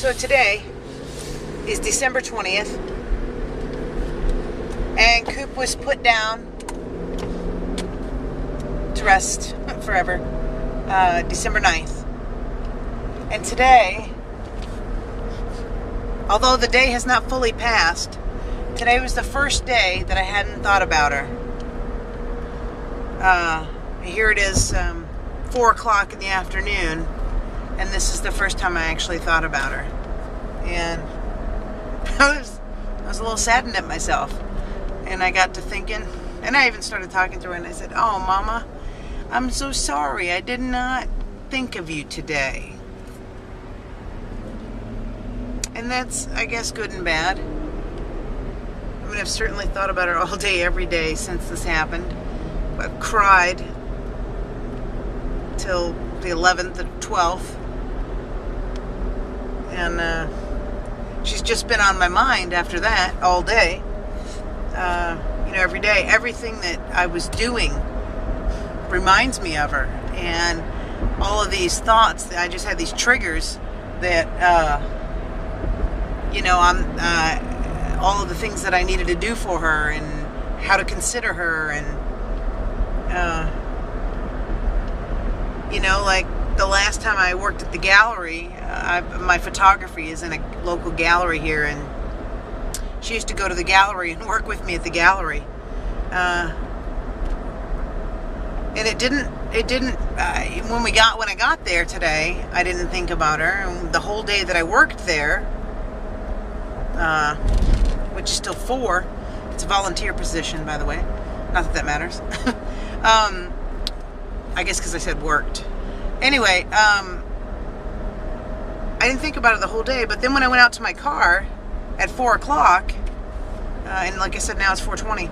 So today is December 20th, and Coop was put down to rest forever, December 9th. And today, although the day has not fully passed, today was the first day that I hadn't thought about her. Here it is, 4 o'clock in the afternoon, and this is the first time I actually thought about her. And I was a little saddened at myself. And I got to thinking, and I even started talking to her, and I said, "Oh, Mama, I'm so sorry. I did not think of you today." And that's, I guess, good and bad. I mean, I've certainly thought about her all day, every day since this happened. I've cried till the 11th and 12th. And she's just been on my mind after that all day. Every day. Everything that I was doing reminds me of her. And all of these thoughts, I just had these triggers that, all of the things that I needed to do for her and how to consider her. And, like the last time I worked at the gallery, my photography is in a local gallery here, and she used to go to the gallery and work with me at the gallery. And it didn't, when I got there today, I didn't think about her. And the whole day that I worked there, which is still 4, it's a volunteer position, by the way. Not that matters. I guess because I said worked. Anyway, I didn't think about it the whole day, but then when I went out to my car at 4 o'clock, and like I said, now it's 4:20.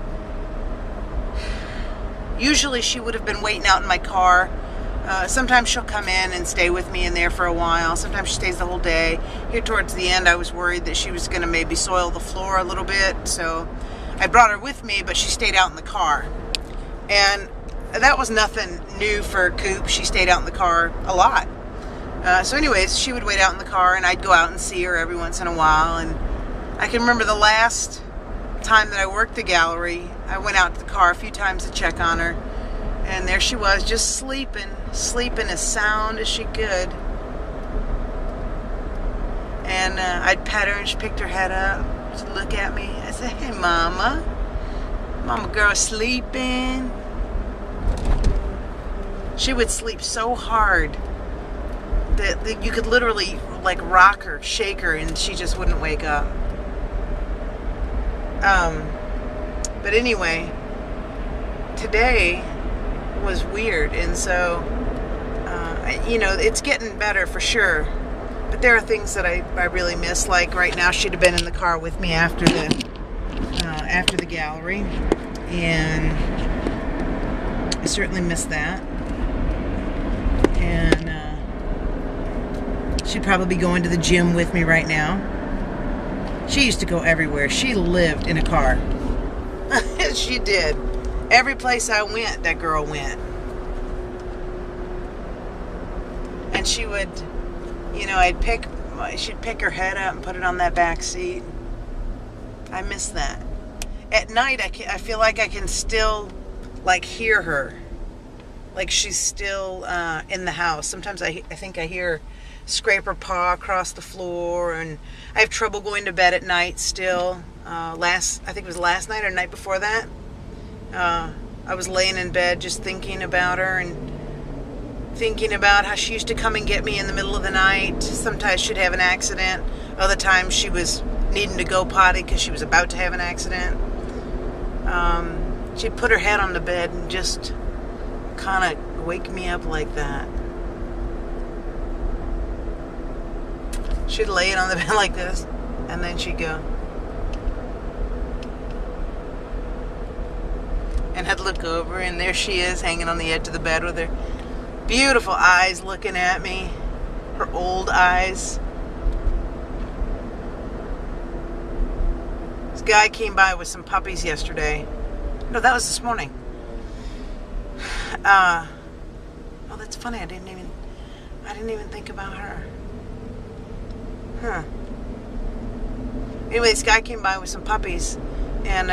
Usually she would have been waiting out in my car. Sometimes she'll come in and stay with me in there for a while. Sometimes she stays the whole day. Here towards the end, I was worried that she was going to maybe soil the floor a little bit. So I brought her with me, but she stayed out in the car. And that was nothing new for Coop. She stayed out in the car a lot. So anyways, she would wait out in the car, and I'd go out and see her every once in a while. And I can remember the last time that I worked the gallery, I went out to the car a few times to check on her, and there she was, just sleeping as sound as she could. And I'd pet her, and she picked her head up to look at me. I said, "Hey, Mama girl, sleeping?" She would sleep so hard that you could literally like rock her, shake her, and she just wouldn't wake up. But anyway, today was weird, and so it's getting better for sure. But there are things that I really miss. Like right now, she'd have been in the car with me after the gallery, and I certainly miss that. And she'd probably be going to the gym with me right now. She used to go everywhere. She lived in a car. She did. Every place I went, that girl went. And she would, she'd pick her head up and put it on that back seat. I miss that. At night, I feel like I can still, hear her. Like she's still in the house. Sometimes I think I hear her scrape her paw across the floor, and I have trouble going to bed at night still. I think it was last night or the night before that. I was laying in bed just thinking about her and thinking about how she used to come and get me in the middle of the night. Sometimes she'd have an accident. Other times she was needing to go potty because she was about to have an accident. She'd put her head on the bed and just kind of wake me up like that. She'd lay it on the bed like this, and then she'd go. And I'd look over, and there she is, hanging on the edge of the bed with her beautiful eyes looking at me. Her old eyes. This guy came by with some puppies yesterday. No, that was this morning. Oh, that's funny. I didn't even think about her. Huh. Anyway, this guy came by with some puppies, and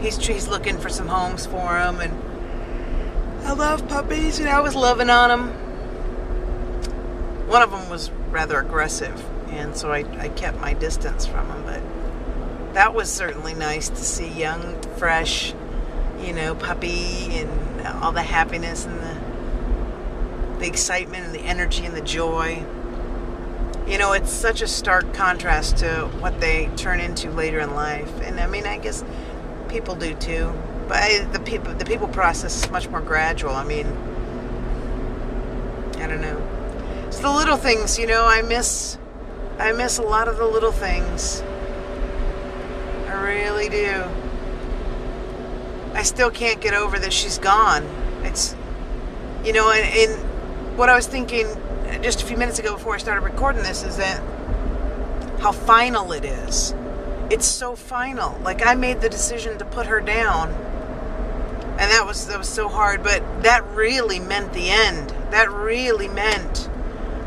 he's looking for some homes for them, and I love puppies, and I was loving on them. One of them was rather aggressive, and so I kept my distance from him, but that was certainly nice to see young, fresh, puppy, and all the happiness and the excitement and the energy and the joy. It's such a stark contrast to what they turn into later in life. And I mean, I guess people do too. But the people process is much more gradual. I mean, I don't know. It's the little things, I miss a lot of the little things. I really do. I still can't get over that she's gone. It's, and what I was thinking just a few minutes ago before I started recording this is that how final it is. It's so final. Like, I made the decision to put her down, and that was so hard, but that really meant the end. That really meant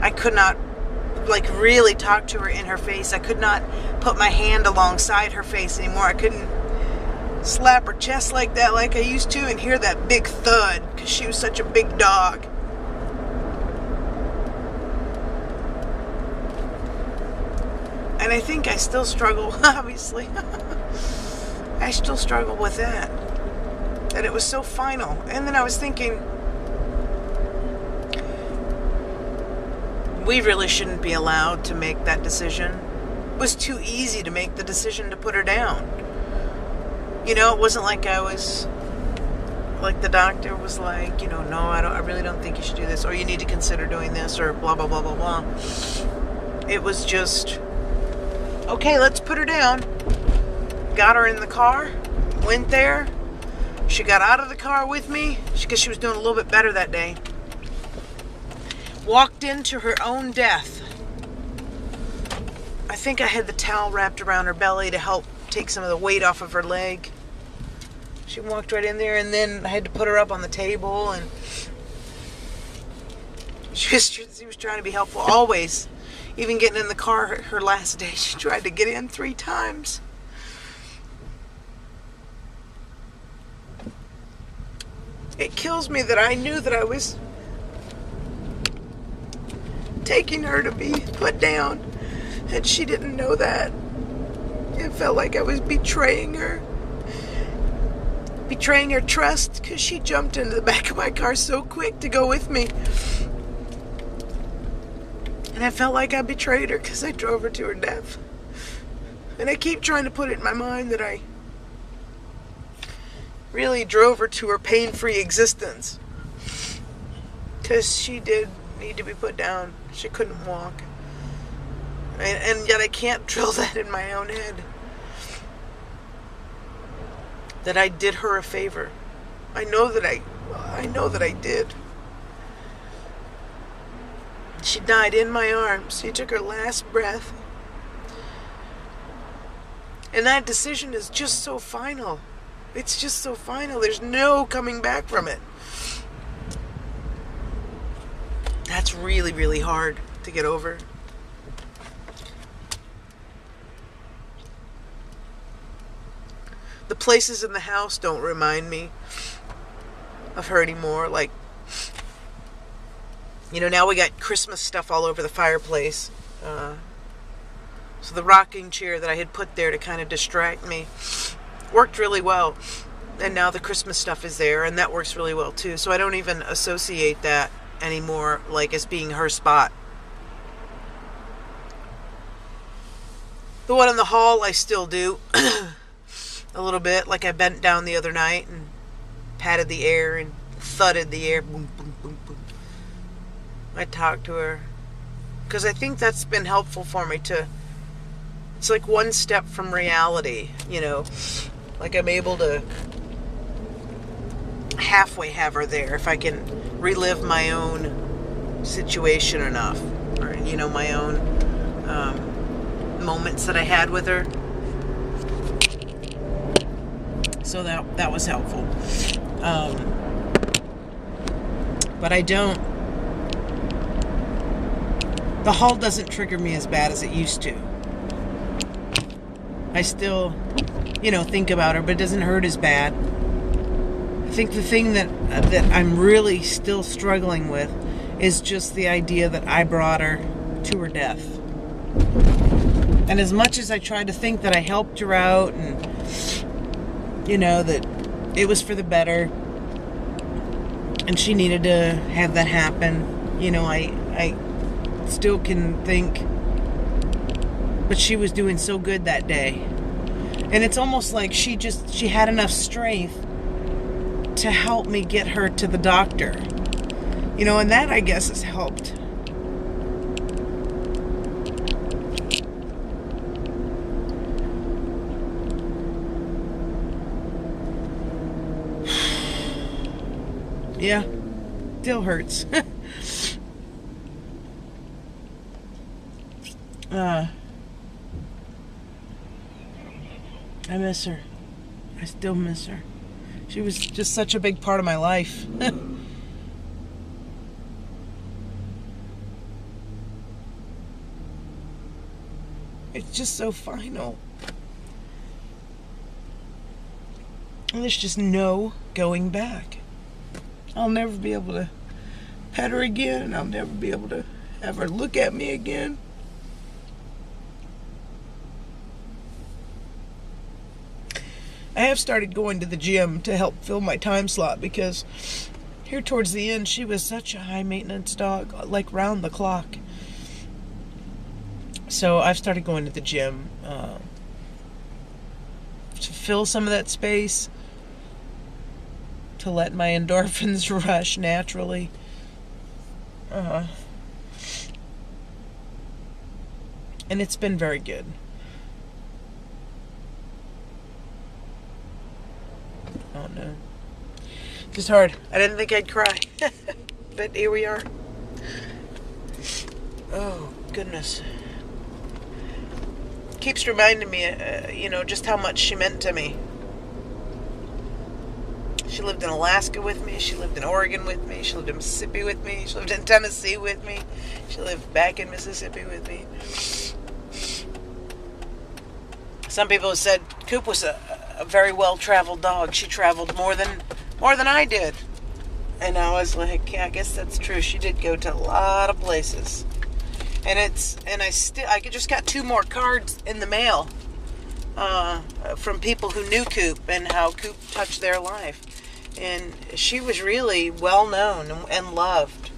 I could not really talk to her in her face. I could not put my hand alongside her face anymore. I couldn't slap her chest like that like I used to and hear that big thud because she was such a big dog. And I think I still struggle, obviously. I still struggle with that. That it was so final. And then I was thinking, we really shouldn't be allowed to make that decision. It was too easy to make the decision to put her down. It wasn't like I was, like the doctor was like, no, I really don't think you should do this, or you need to consider doing this, or blah, blah, blah, blah, blah. It was just, okay, let's put her down. Got her in the car, went there. She got out of the car with me because she was doing a little bit better that day. Walked into her own death. I think I had the towel wrapped around her belly to help take some of the weight off of her leg. She walked right in there, and then I had to put her up on the table, and she was trying to be helpful always. Even getting in the car her last day, she tried to get in 3 times. It kills me that I knew that I was taking her to be put down, and she didn't know that. It felt like I was betraying her trust, because she jumped into the back of my car so quick to go with me. And I felt like I betrayed her because I drove her to her death. And I keep trying to put it in my mind that I really drove her to her pain-free existence. Because she did need to be put down. She couldn't walk. And yet I can't drill that in my own head. That I did her a favor. I know that I did. She died in my arms. She took her last breath. And that decision is just so final. It's just so final. There's no coming back from it. That's really, really hard to get over. The places in the house don't remind me of her anymore. Like, now we got Christmas stuff all over the fireplace. So the rocking chair that I had put there to kind of distract me worked really well. And now the Christmas stuff is there, and that works really well too. So I don't even associate that anymore, like, as being her spot. The one in the hall I still do. A little bit, like I bent down the other night and patted the air and thudded the air. Boom, boom, boom, boom. I talked to her. Because I think that's been helpful for me to... It's like one step from reality, Like I'm able to halfway have her there if I can relive my own situation enough. Or, my own moments that I had with her. So that was helpful. But I don't The Hall doesn't trigger me as bad as it used to. I still, think about her, but it doesn't hurt as bad. I think the thing that I'm really still struggling with is just the idea that I brought her to her death. And as much as I tried to think that I helped her out and, that it was for the better and she needed to have that happen, I still can think, but she was doing so good that day. And it's almost like she had enough strength to help me get her to the doctor. And that, I guess, has helped. Yeah, still hurts. I miss her. I still miss her. She was just such a big part of my life. It's just so final. And there's just no going back. I'll never be able to pet her again. I'll never be able to have her look at me again. I have started going to the gym to help fill my time slot because here towards the end, she was such a high maintenance dog, like round the clock. So I've started going to the gym to fill some of that space, to let my endorphins rush naturally. And it's been very good. Oh no. Just hard. I didn't think I'd cry. But here we are. Oh, goodness. Keeps reminding me, just how much she meant to me. She lived in Alaska with me. She lived in Oregon with me. She lived in Mississippi with me. She lived in Tennessee with me. She lived back in Mississippi with me. Some people have said Coop was a very well-traveled dog. She traveled more than I did. And I was like, yeah, I guess that's true. She did go to a lot of places. And I just got 2 more cards in the mail from people who knew Coop and how Coop touched their life. And she was really well known and loved.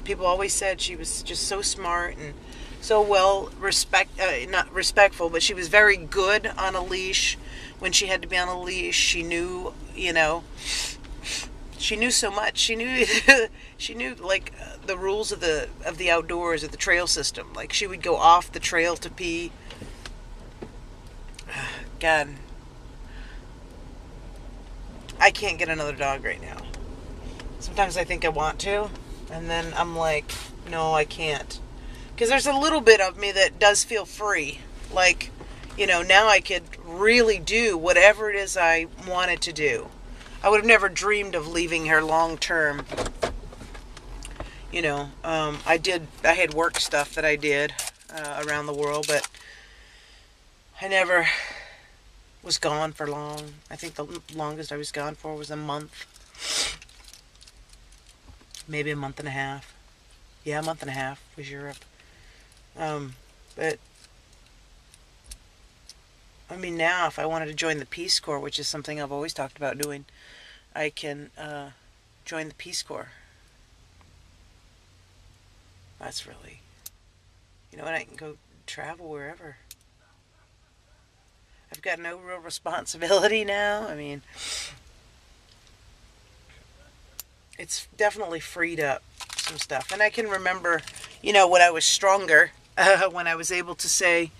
People always said she was just so smart and so not respectful, but she was very good on a leash. When she had to be on a leash, she knew, she knew so much. She knew like the rules of the outdoors, of the trail system. Like she would go off the trail to pee. God, I can't get another dog right now. Sometimes I think I want to, and then I'm like, no, I can't. Because there's a little bit of me that does feel free. Like, now I could really do whatever it is I wanted to do. I would have never dreamed of leaving her long term. I had work stuff that I did around the world, but I never was gone for long. I think the longest I was gone for was a month. Maybe a month and a half. Yeah, a month and a half was Europe. But I mean, now if I wanted to join the Peace Corps, which is something I've always talked about doing, I can join the Peace Corps. That's really, and I can go travel wherever. I've got no real responsibility now. I mean, it's definitely freed up some stuff. And I can remember, when I was stronger, when I was able to say,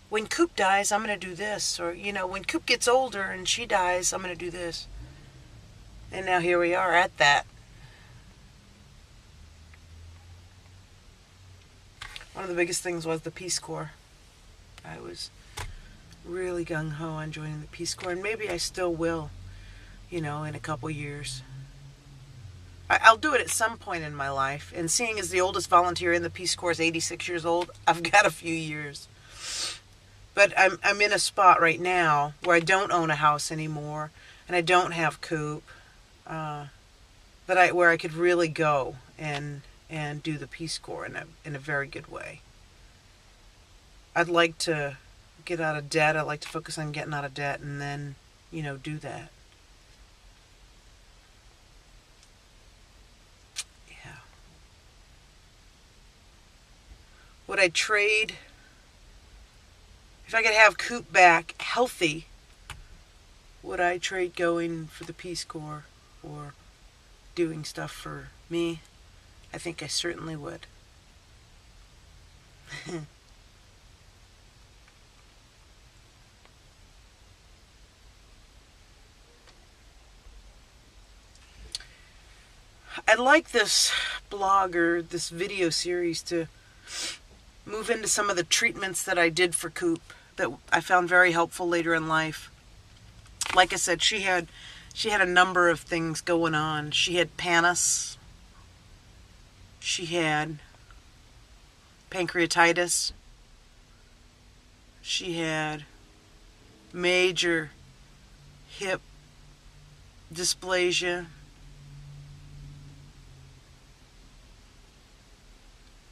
when Coop dies, I'm going to do this. Or, when Coop gets older and she dies, I'm going to do this. And now here we are at that. One of the biggest things was the Peace Corps. I was really gung-ho on joining the Peace Corps, and maybe I still will, in a couple years. I'll do it at some point in my life. And seeing as the oldest volunteer in the Peace Corps is 86 years old, I've got a few years. But I'm in a spot right now where I don't own a house anymore, and I don't have coop, where I could really go and do the Peace Corps in a very good way. I'd like to get out of debt. I'd like to focus on getting out of debt and then, do that. Yeah. Would I trade, if I could have coop back healthy, would I trade going for the Peace Corps or doing stuff for me? I think I certainly would. I'd like this blog or this video series to move into some of the treatments that I did for Coop that I found very helpful later in life. Like I said, she had a number of things going on. She had pannus. She had pancreatitis. She had major hip dysplasia.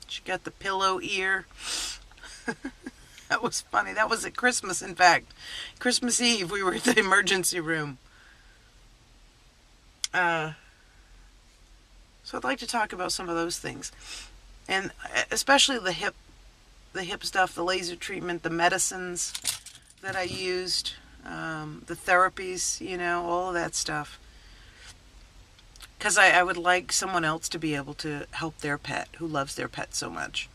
She got the pillow ear. That was funny. That was at Christmas, in fact. Christmas Eve, we were at the emergency room. So I'd like to talk about some of those things. And especially the hip stuff, the laser treatment, the medicines that I used, the therapies, all of that stuff. Because I would like someone else to be able to help their pet who loves their pet so much.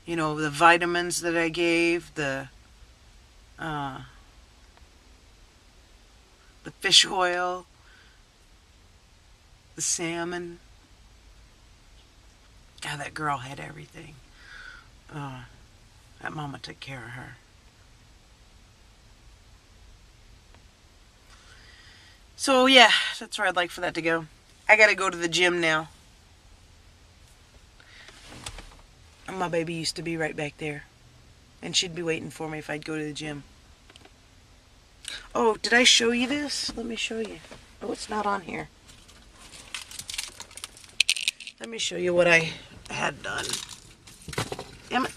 The vitamins that I gave, the fish oil, the salmon. God, that girl had everything. That mama took care of her. So yeah, that's where I'd like for that to go. I gotta go to the gym now. My baby used to be right back there. And she'd be waiting for me if I'd go to the gym. Oh, did I show you this? Let me show you. Oh, it's not on here. Let me show you what I had done. Damn it.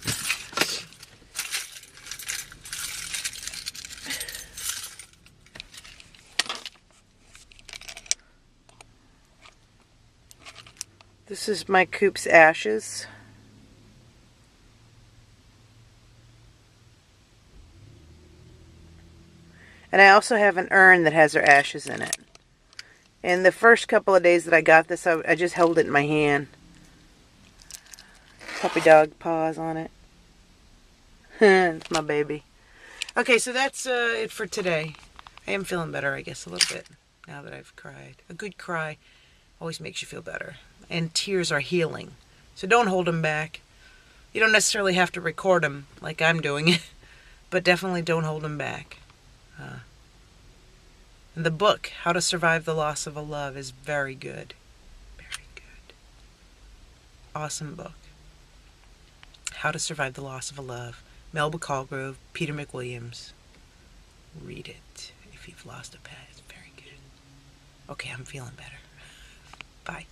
This is my Coop's ashes. And I also have an urn that has her ashes in it. And the first couple of days that I got this, I just held it in my hand. Puppy dog paws on it. It's my baby. Okay, so that's it for today. I am feeling better, I guess, a little bit now that I've cried. A good cry always makes you feel better. And tears are healing. So don't hold them back. You don't necessarily have to record them like I'm doing it. But definitely don't hold them back. And the book, How to Survive the Loss of a Love, is very good. Very good. Awesome book. How to Survive the Loss of a Love. Melba Colgrove, Peter McWilliams. Read it if you've lost a pet. It's very good. Okay, I'm feeling better. Bye.